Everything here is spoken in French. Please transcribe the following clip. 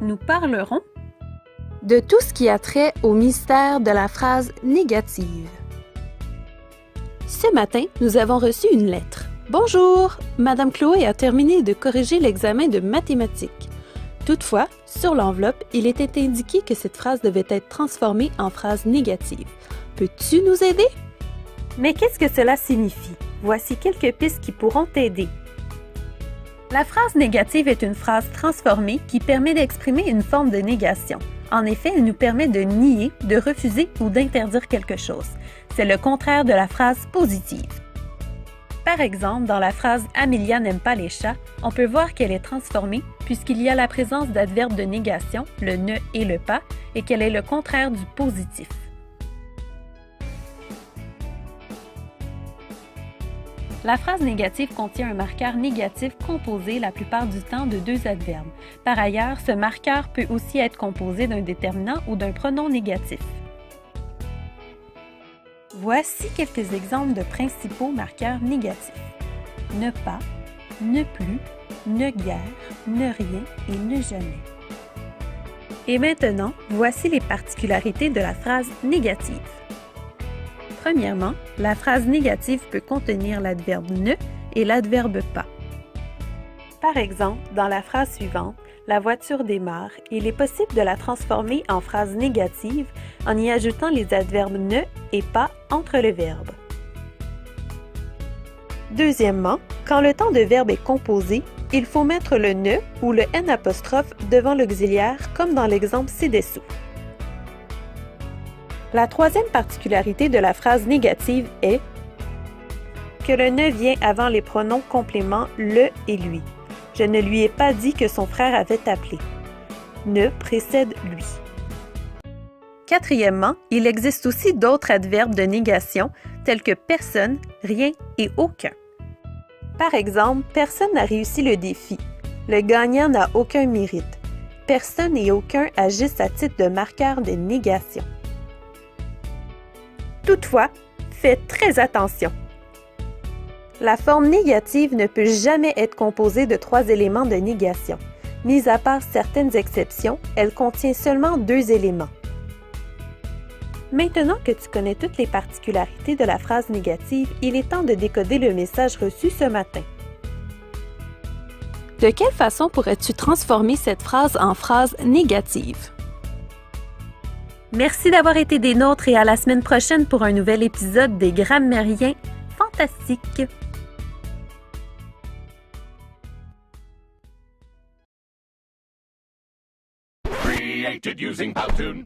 nous parlerons de tout ce qui a trait au mystère de la phrase négative. Ce matin, nous avons reçu une lettre. Bonjour! Madame Chloé a terminé de corriger l'examen de mathématiques. Toutefois, sur l'enveloppe, il était indiqué que cette phrase devait être transformée en phrase négative. Peux-tu nous aider? Mais qu'est-ce que cela signifie? Voici quelques pistes qui pourront t'aider. La phrase négative est une phrase transformée qui permet d'exprimer une forme de négation. En effet, elle nous permet de nier, de refuser ou d'interdire quelque chose. C'est le contraire de la phrase positive. Par exemple, dans la phrase « Amelia n'aime pas les chats », on peut voir qu'elle est transformée puisqu'il y a la présence d'adverbes de négation, le « ne » et le « pas », et qu'elle est le contraire du positif. La phrase négative contient un marqueur négatif composé la plupart du temps de deux adverbes. Par ailleurs, ce marqueur peut aussi être composé d'un déterminant ou d'un pronom négatif. Voici quelques exemples de principaux marqueurs négatifs. Ne pas, ne plus, ne guère, ne rien et ne jamais. Et maintenant, voici les particularités de la phrase négative. Premièrement, la phrase négative peut contenir l'adverbe « ne » et l'adverbe « pas ». Par exemple, dans la phrase suivante, la voiture démarre, il est possible de la transformer en phrase négative en y ajoutant les adverbes « ne » et « pas » entre les verbes. Deuxièmement, quand le temps de verbe est composé, il faut mettre le « ne » ou le « n » devant l'auxiliaire comme dans l'exemple ci-dessous. La troisième particularité de la phrase négative est que le « ne » vient avant les pronoms compléments « le » et « lui ». Je ne lui ai pas dit que son frère avait appelé. Ne précède lui. Quatrièmement, il existe aussi d'autres adverbes de négation tels que personne, rien et aucun. Par exemple, personne n'a réussi le défi. Le gagnant n'a aucun mérite. Personne et aucun agissent à titre de marqueur de négation. Toutefois, faites très attention. La forme négative ne peut jamais être composée de trois éléments de négation. Mis à part certaines exceptions, elle contient seulement deux éléments. Maintenant que tu connais toutes les particularités de la phrase négative, il est temps de décoder le message reçu ce matin. De quelle façon pourrais-tu transformer cette phrase en phrase négative? Merci d'avoir été des nôtres et à la semaine prochaine pour un nouvel épisode des Grammairiens fantastiques. Created using Powtoon.